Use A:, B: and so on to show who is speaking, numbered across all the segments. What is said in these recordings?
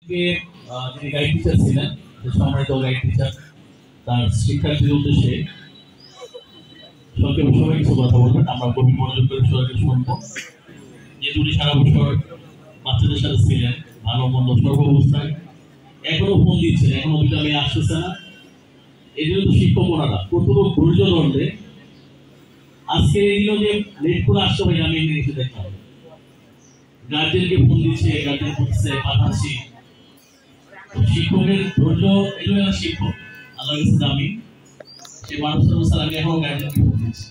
A: যিনি guide teacher ছিলেন, সম্মানিত গাইড টিচার, তার শিক্ষার্থীদের উদ্দেশ্যে সংক্ষেপে সবাই কিছু কথা বলবেন। আমরা গভীর মনোযোগ করে সবাইকে শুনবো। যেহেতু উনি সারা বছর বাচ্চাদের সাথে ছিলেন, ভালো মন্দ সর্বাবস্থায় এখনো ফোন দিচ্ছেন, এখনো বিকালে আসতেছে না। এই জন্য শিক্ষক ওনারা প্রথম ধৈর্য ধরলে আজকে এগুলো যে লেট করে আসতে পারি আমি এসে দেখলাম। গার্জেনকে ফোন দিচ্ছে, গার্জেন বলছে পাঠাচ্ছি। শিক্ষকের ধৈর্য, এগুলো শিক্ষক আল্লাহ কাছে দামি। সে মানুষের স্যার আমি এখনো গার্জেনকে ফোন দিচ্ছি।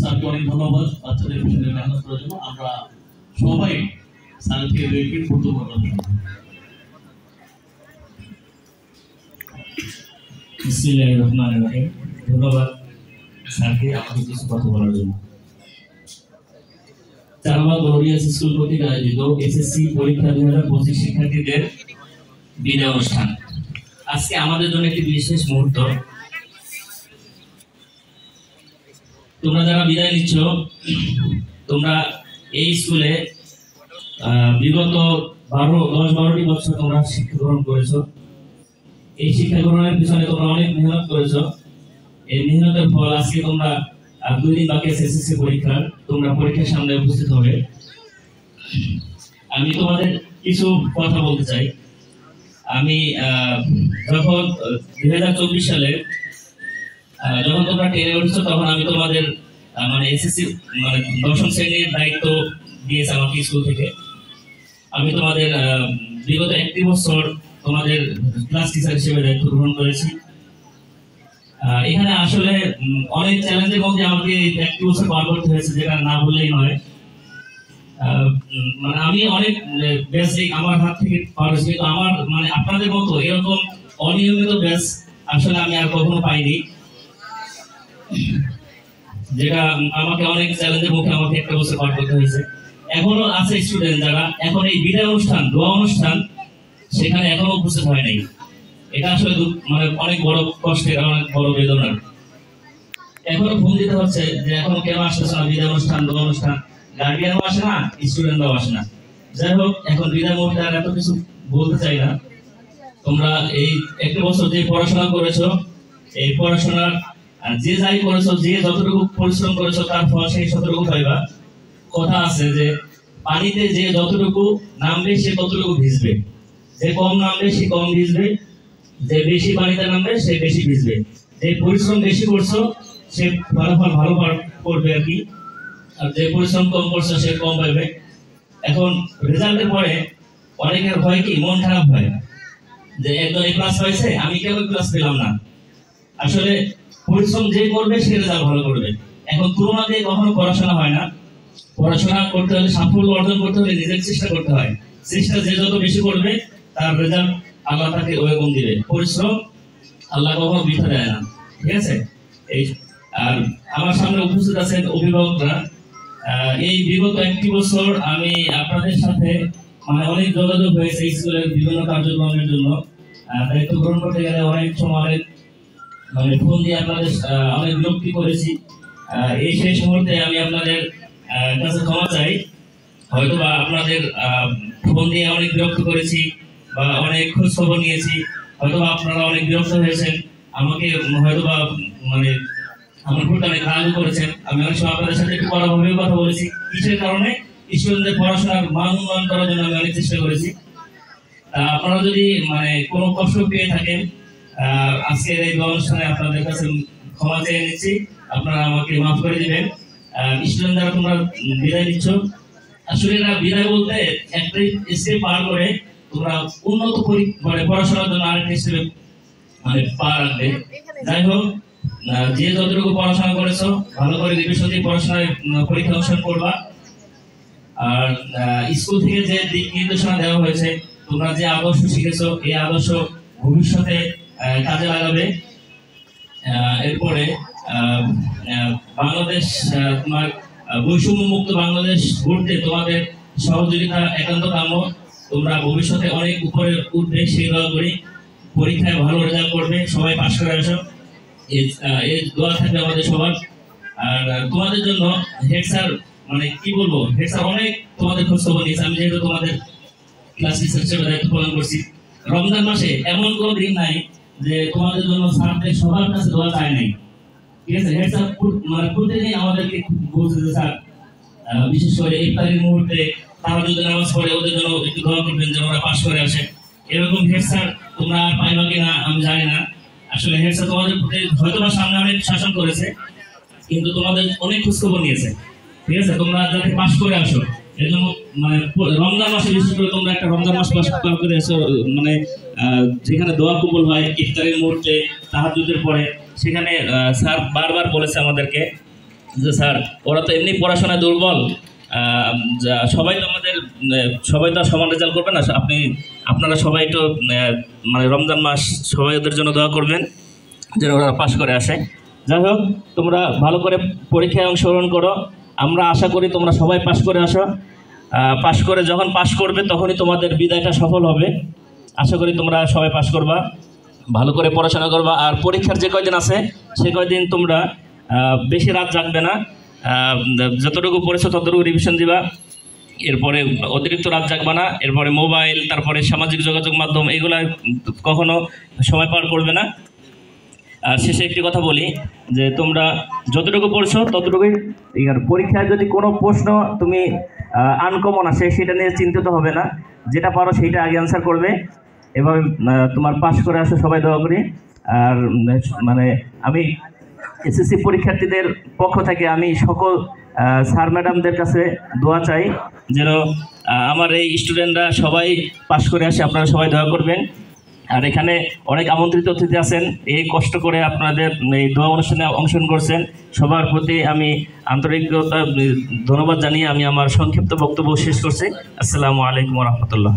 A: স্যারকে অনেক ধন্যবাদ বাচ্চাদের পিছনে মেহনত করার জন্য। আমরা সবাই স্যার থেকে বেনিফিট করতে পারলাম।
B: বিসমিল্লাহির রহমানির রহিম। ধন্যবাদ স্যারকে আমাকে কিছু কথা বলার জন্য। চারমা গ্লোরিয়াস স্কুল কর্তৃক আয়োজিত এসএসসি পরীক্ষা 2025 শিক্ষার্থীদের বিদায় অনুষ্ঠান। আজকে আমাদের জন্য একটি বিশেষ মুহূর্ত। তোমরা যারা বিদায় নিচ্ছ, তোমরা এই স্কুলে বিগত 10-12টি বছর তোমরা শিক্ষা গ্রহণ করেছো। এই শিক্ষা গ্রহণের পিছনে তোমরা অনেক মেহনত করেছো। এই মেহনতের ফল আজকে তোমরা 2 দিন বাকি আছে এসএসসি পরীক্ষার, তোমরা পরীক্ষার সামনে উপস্থিত হবে। আমি তোমাদের কিছু কথা বলতে চাই। আমি যখন 2024 সালে যখন তোমরা 10-এ উঠছো, তখন আমি তোমাদের মানে এসএসসি মানে 10ম শ্রেণীর দায়িত্ব দিয়েছে আমাকে স্কুল থেকে। আমি তোমাদের বিগত 1 বছর তোমাদের ক্লাস টিচার হিসেবে দায়িত্ব গ্রহণ করেছি। এখানে আসলে অনেক চ্যালেঞ্জের মধ্যে আমাকে 1 বছর পার করতে হয়েছে, যেটা না বললেই নয়। মানে আমি অনেক বেসিক আমার হাত থেকে পার হয়েছে, কিন্তু আমার মানে আপনাদের মতো এরকম অনিয়মিত ব্যাচ আসলে আমি আর কখনো পাইনি, যেটা আমাকে অনেক চ্যালেঞ্জের মুখে আমাকে 1 বছর পার করতে হয়েছে। এখনো আছে স্টুডেন্ট যারা এখন এই বিদায় অনুষ্ঠান, দোয়া অনুষ্ঠান, সেখানে এখনো উপস্থিত হয় নাই। এটা আসলে মানে অনেক বড় কষ্টের, অনেক বড় বেদনার। এখনো ফোন দিতে হচ্ছে যে এখনো কেন আসতেছে না বিদায় অনুষ্ঠান, দোয়া অনুষ্ঠান। গার্ডিয়ানও আসে না, স্টুডেন্টরাও আসে না। যাই হোক, এখন বিদায় মুহূর্তে আর এত কিছু বলতে চাই না। তোমরা এই 1 বছর যে পড়াশোনা করেছো, এই পড়াশোনার যে যাই করেছো, যে যতটুকু পরিশ্রম করেছো, তার ফল সেই ততটুকু পাইবা। কথা আছে যে পানিতে যে যতটুকু নামবে সে ততটুকু ভিজবে, যে কম নামবে সে কম ভিজবে, যে বেশি পানিতে নামবে সে বেশি ভিজবে। যে পরিশ্রম বেশি করছো সে ফলাফল ভালো করবে আর কি, আর যে পরিশ্রম কম করছো সে কম পাবে। এখন রেজাল্টের পরে অনেকের ভয় কি, মন খারাপ হয় যে একজন এ ক্লাস পাইছে, আমি কেন ক্লাস পেলাম না। আসলে পরিশ্রম যে করবে সে রেজাল্ট ভালো করবে। এখন তুলনা দিয়ে কখনো পড়াশোনা হয় না। পড়াশোনা করতে হলে, সাফল্য অর্জন করতে হলে নিজের চেষ্টা করতে হয়। চেষ্টা যে যত বেশি করবে তার রেজাল্ট আল্লাহ তাকে ওরকম দিবে। পরিশ্রম আল্লাহ কখনো বৃথা দেয় না, ঠিক আছে? এই আর আমার সামনে উপস্থিত আছেন অভিভাবকরা। এই বিগত 1 বছর আমি আপনাদের সাথে মানে অনেক যোগাযোগ হয়েছে স্কুলের বিভিন্ন কার্যক্রমের জন্য। দায়িত্ব গ্রহণ করতে গেলে অনেক সময় অনেক মানে ফোন দিয়ে আপনাদের অনেক বিরক্তি করেছি। এই শেষ মুহূর্তে আমি আপনাদের কাছে ক্ষমা চাই। হয়তোবা আপনাদের ফোন দিয়ে অনেক বিরক্ত করেছি বা অনেক খোঁজ খবর নিয়েছি, হয়তোবা আপনারা অনেক বিরক্ত হয়েছেন, আমাকে হয়তোবা মানে আমার প্রতি অনেক রাগ করেছেন। আমি অনেক সময় আপনাদের সাথে একটু কড়াভাবে কথা বলেছি, কিসের কারণে? স্টুডেন্টদের পড়াশোনার মান উন্নয়ন করার জন্য আমি অনেক চেষ্টা করেছি। আপনারা যদি মানে কোনো কষ্ট পেয়ে থাকেন, আজকের এই অনুষ্ঠানে আপনাদের কাছে ক্ষমা চেয়ে নিচ্ছি, আপনারা আমাকে মাফ করে দিবেন। স্টুডেন্ট যারা তোমরা বিদায় নিচ্ছ, আসলে এরা বিদায় বলতে একটা স্টেপ পার করে তোমরা উন্নত মানে পড়াশোনার জন্য আরেকটা স্টেপে মানে পা রাখবে। যাই হোক, যে যতটুকু পড়াশোনা করেছো ভালো করে রিভিশন দিয়ে পড়াশোনায় পরীক্ষা অনুষ্ঠান করবা। আর স্কুল থেকে যে দিক নির্দেশনা দেওয়া হয়েছে, তোমরা যে আদর্শ শিখেছো এই আদর্শ ভবিষ্যতে কাজে লাগাবে। এরপরে বাংলাদেশ তোমার বৈষম্য মুক্ত বাংলাদেশ গড়তে তোমাদের সহযোগিতা একান্ত কাম্য। তোমরা ভবিষ্যতে অনেক উপরে উঠবে সেই দোয়া করি। পরীক্ষায় ভালো রেজাল্ট করবে, সবাই পাস করে আসো, এই দোয়া থাকবে আমাদের সবার। আর তোমাদের জন্য হেড স্যার মানে কি বলবো, হেড স্যার অনেক তোমাদের খোঁজ খবর নিয়েছে। আমি যেহেতু তোমাদের ক্লাস টিচার হিসেবে দায়িত্ব পালন করছি। রমজান মাসে এমন কোনো দিন নাই যে তোমাদের জন্য স্যারদের সবার কাছে দোয়া চায় নাই, ঠিক আছে। হেড স্যার মানে প্রতিদিন আমাদেরকে বলছে যে স্যার বিশেষ করে ইফতারের মুহূর্তে তারা যদি নামাজ পড়ে ওদের জন্য একটু দোয়া করবেন যেন ওরা পাশ করে আসে। এরকম হেড স্যার তোমরা পাইবা কিনা আমি জানি না। আসলে হেড স্যার তোমাদের প্রতি হয়তো বা সামনে অনেক শাসন করেছে, কিন্তু তোমাদের অনেক খোঁজখবর নিয়েছে, ঠিক আছে। তোমরা যাতে পাশ করে আসো এর জন্য মানে রমজান মাসে বিশেষ করে তোমরা একটা রমজান মাস পাশ করে এসো, মানে যেখানে দোয়া কবুল হয় ইফতারের মুহূর্তে তাহাজ্জুদের পরে, সেখানে স্যার বারবার বলেছে আমাদেরকে যে স্যার ওরা তো এমনি পড়াশোনায় দুর্বল, সবাই তো আমাদের সবাই তো সমান রেজাল্ট করবে না, আপনারা সবাই তো মানে রমজান মাস সবাই ওদের জন্য দোয়া করবেন যেন ওরা পাশ করে আসে। যাই হোক, তোমরা ভালো করে পরীক্ষায় অংশগ্রহণ করো, আমরা আশা করি তোমরা সবাই পাশ করে আসো। পাশ করে যখন পাশ করবে তখনই তোমাদের বিদায়টা সফল হবে। আশা করি তোমরা সবাই পাশ করবা, ভালো করে পড়াশোনা করবা। আর পরীক্ষার যে কয়দিন আছে সে কয়দিন তোমরা বেশি রাত জাগবে না, যতটুকু পড়েছো ততটুকু রিভিশন দিবা, এরপরে অতিরিক্ত রাত জাগবা না। এরপরে মোবাইল, তারপরে সামাজিক যোগাযোগ মাধ্যম এগুলা কখনো সময় পার করবে না। আর শেষে একটি কথা বলি যে তোমরা যতটুকু পড়ছো ততটুকুই, পরীক্ষায় যদি কোনো প্রশ্ন তুমি আনকমন আসে সেটা নিয়ে চিন্তিত হবে না, যেটা পারো সেইটা আগে অ্যান্সার করবে। এভাবে তোমার পাশ করে আসো, সবাই দোয়া করি। আর মানে আমি এসএসসি পরীক্ষার্থীদের পক্ষ থেকে আমি সকল স্যার ম্যাডামদের কাছে দোয়া চাই যেন আমার এই স্টুডেন্টরা সবাই পাশ করে আসে, আপনারা সবাই দোয়া করবেন। আর এখানে অনেক আমন্ত্রিত অতিথি আছেন, এই কষ্ট করে আপনাদের এই দোয়া অনুষ্ঠানে অংশগ্রহণ করছেন, সবার প্রতি আমি আন্তরিকতা ধন্যবাদ জানিয়ে আমি আমার সংক্ষিপ্ত বক্তব্য শেষ করছি। আসসালামু আলাইকুম ওয়া রাহমাতুল্লাহ।